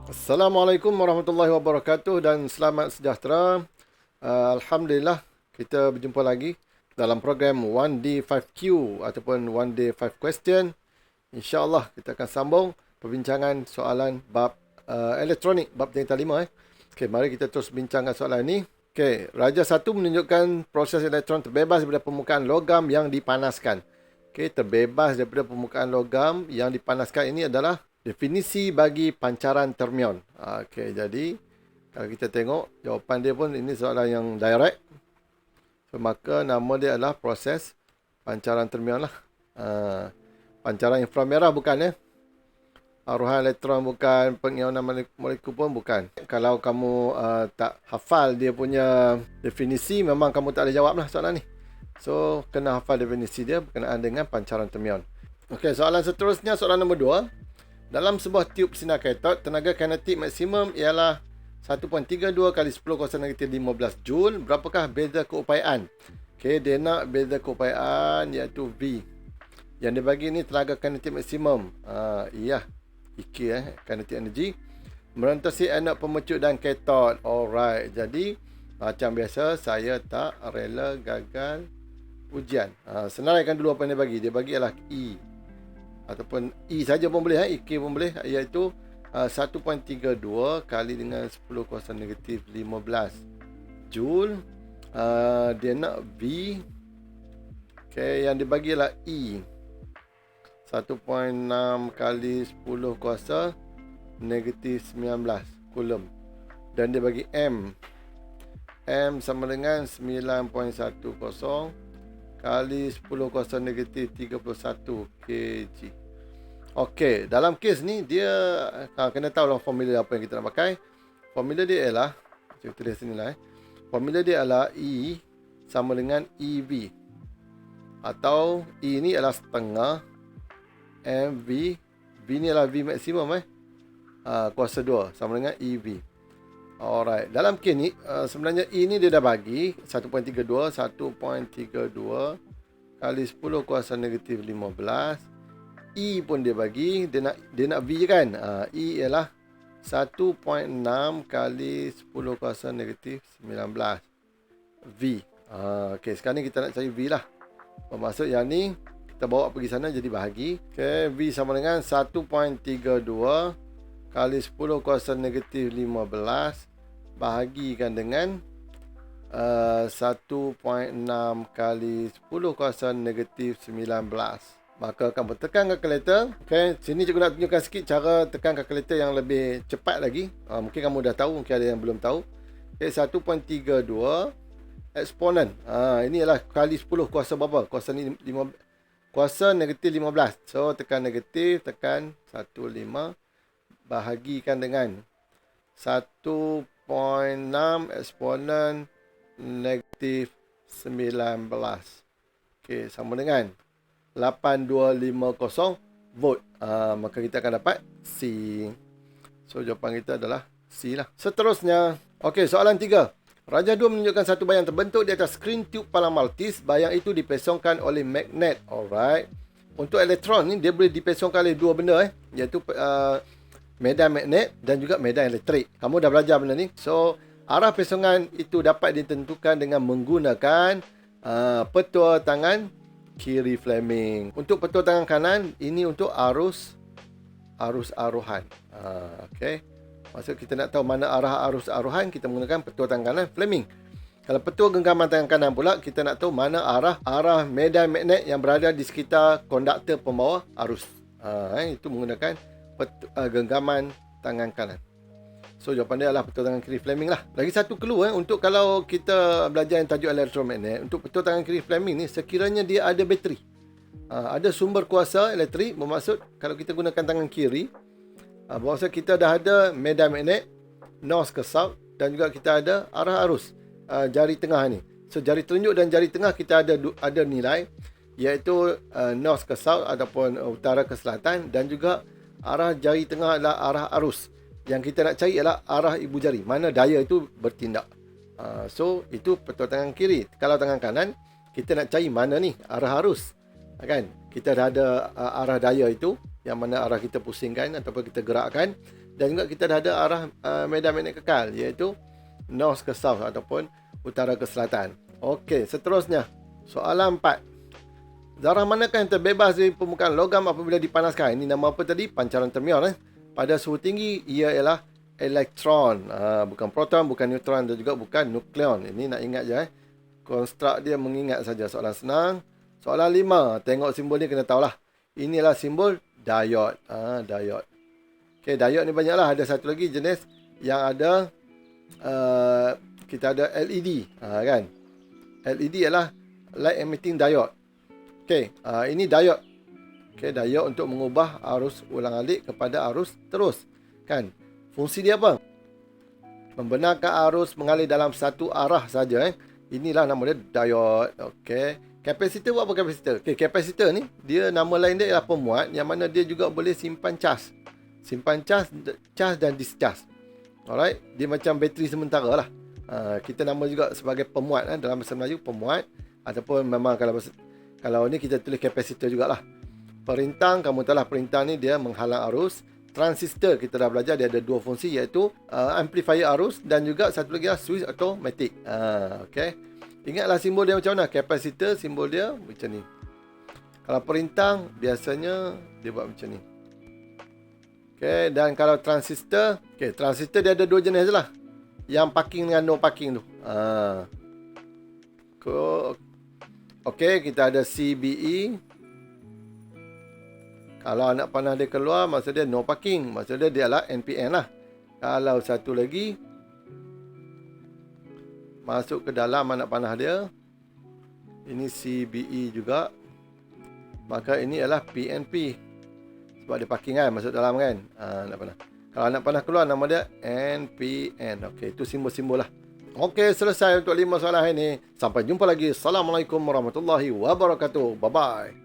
Assalamualaikum warahmatullahi wabarakatuh dan selamat sejahtera. Alhamdulillah kita berjumpa lagi dalam program 1D 5Q ataupun 1D 5 Question. InsyaAllah kita akan sambung perbincangan soalan bab elektronik, bab tingkatan 5. Okey, mari kita terus bincangkan soalan ini. Okey, Raja 1 menunjukkan proses elektron terbebas daripada permukaan logam yang dipanaskan. Okey, terbebas daripada permukaan logam yang dipanaskan ini adalah definisi bagi pancaran termion. Okey, jadi kalau kita tengok jawapan dia pun ini soalan yang direct. So, maka nama dia adalah proses pancaran termion lah. Pancaran inframerah bukan ya. Aruhan elektron bukan, pengionan molekul pun bukan. Kalau kamu tak hafal dia punya definisi, memang kamu tak boleh jawab lah soalan ni. So, kena hafal definisi dia berkenaan dengan pancaran termion. Okey, soalan seterusnya, soalan nombor 2. Dalam sebuah tiub sinar katod, tenaga kinetik maksimum ialah 1.32 kali 10 kuasa negatif 15 Joule. Berapakah beza keupayaan? Okey, dia nak beza keupayaan iaitu V. Yang dia bagi ni tenaga kinetik maksimum. EK kinetic energy. Merentasi anod pemecut dan katod. Alright. Jadi, macam biasa, saya tak rela gagal ujian. Senaraikan dulu apa yang dia bagi. Dia bagi ialah E. Ataupun E saja pun boleh, EK pun boleh, iaitu 1.32 kali dengan 10 kuasa negatif 15 Joule. Dia nak V. Okay, yang dibagi ialah E, 1.6 kali 10 kuasa negatif 19 Coulomb. Dan dia bagi M sama dengan 9.10 kali 10 kuasa negatif 31 kg. Okey, dalam kes ni dia kena tahu lah formula apa yang kita nak pakai. Formula dia ialah, kita tulis sini lah. Formula dia adalah E sama dengan EV. Atau E ni adalah setengah MV. V ni adalah V maksimum kuasa 2 sama dengan EV. Alright, dalam kes ni sebenarnya E ni dia dah bagi 1.32 kali 10 kuasa negatif 15. E pun dia bagi, dia nak V je kan. E ialah 1.6 kali 10 kuasa negatif 19 V. Okey, sekarang ni kita nak cari V lah. Bermaksud yang ni kita bawa pergi sana jadi bahagi. Okey, V sama dengan 1.32 kali 10 kuasa negatif 15 bahagikan dengan 1.6 kali 10 kuasa negatif 19. Maka kamu tekan kalkulator. Okay, sini cikgu nak tunjukkan sikit cara tekan kalkulator yang lebih cepat lagi. Mungkin kamu dah tahu, mungkin ada yang belum tahu. Okay, 1.32 eksponen. Ini adalah kali 10 kuasa berapa? Kuasa ni 5, kuasa negatif 15. So tekan negatif, tekan 15 bahagikan dengan 1.6 eksponen negatif 19. Okey, sama dengan 8250 volt. Maka kita akan dapat C. So jawapan kita adalah C lah. Seterusnya, okey, soalan 3. Raja 2 menunjukkan satu bayang terbentuk di atas skrin tube palang maltis. Bayang itu dipesongkan oleh magnet. Alright. Untuk elektron ni dia boleh dipesongkan oleh dua benda iaitu medan magnet dan juga medan elektrik. Kamu dah belajar benda ni. So, arah pesongan itu dapat ditentukan dengan menggunakan petua tangan kiri Fleming. Untuk petua tangan kanan, ini untuk arus aruhan. Okey. Maksud kita nak tahu mana arah arus aruhan, kita menggunakan petua tangan kanan Fleming. Kalau petua genggaman tangan kanan pula, kita nak tahu mana arah medan magnet yang berada di sekitar konduktor pembawa arus. Itu menggunakan genggaman tangan kanan. So jawapan dia adalah petua tangan kiri Fleming lah. Lagi satu clue untuk kalau kita belajar yang tajuk elektromagnet, untuk petua tangan kiri Fleming ni sekiranya dia ada bateri, ada sumber kuasa elektrik, bermaksud kalau kita gunakan tangan kiri, bermaksud kita dah ada medan magnet north ke south dan juga kita ada arah arus jari tengah ni. So jari telunjuk dan jari tengah kita ada nilai iaitu north ke south ataupun utara ke selatan, dan juga arah jari tengah adalah arah arus. Yang kita nak cari adalah arah ibu jari, mana daya itu bertindak. So itu petua tangan kiri. Kalau tangan kanan, kita nak cari mana ni arah arus, kan? Kita dah ada arah daya itu, yang mana arah kita pusingkan ataupun kita gerakkan. Dan juga kita dah ada arah medan magnet kekal, iaitu north ke south ataupun utara ke selatan. Okey, seterusnya soalan 4. Zarah manakah yang terbebas dari permukaan logam apabila dipanaskan? Ini nama apa tadi? Pancaran termion. Pada suhu tinggi, ia ialah elektron. Bukan proton, bukan neutron dan juga bukan nukleon. Ini nak ingat je. Konstruk dia mengingat saja. Soalan senang. Soalan 5. Tengok simbol ni kena tahulah. Inilah simbol diode. Diode. Okey, diode ni banyaklah. Ada satu lagi jenis yang ada, kita ada LED. Kan? LED ialah light emitting diode. Okey, ini diode. Okey, diode untuk mengubah arus ulang-alik kepada arus terus. Kan? Fungsi dia apa? Membenarkan arus mengalir dalam satu arah saja. Inilah nama dia diode. Okey. Kapasitor buat apa kapasitor? Okey, kapasitor ni, dia nama lain dia ialah pemuat yang mana dia juga boleh simpan cas. Simpan cas dan discharge. Alright, dia macam bateri sementara lah. Kita nama juga sebagai pemuat dalam bahasa Melayu, pemuat. Ataupun memang kalau ni kita tulis kapasitor jugalah. Perintang, kamu tahu lah perintang ni dia menghalang arus. Transistor kita dah belajar dia ada dua fungsi, iaitu amplifier arus dan juga satu lagi switch automatic. Okey. Ingatlah simbol dia macam mana? Kapasitor simbol dia macam ni. Kalau perintang biasanya dia buat macam ni. Okey, dan kalau transistor, transistor dia ada dua jenis je lah. Yang parking dengan no parking tu. Okey, kita ada CBE. Kalau anak panah dia keluar, maksud dia no parking. Maksud dia adalah NPN lah. Kalau satu lagi, masuk ke dalam anak panah dia, ini CBE juga. Maka ini adalah PNP. Sebab dia parking kan, masuk dalam kan. Anak panah. Kalau anak panah keluar, nama dia NPN. Okey, itu simbol-simbol lah. Okey, selesai untuk 5 soalan hari ini. Sampai jumpa lagi. Assalamualaikum warahmatullahi wabarakatuh. Bye-bye.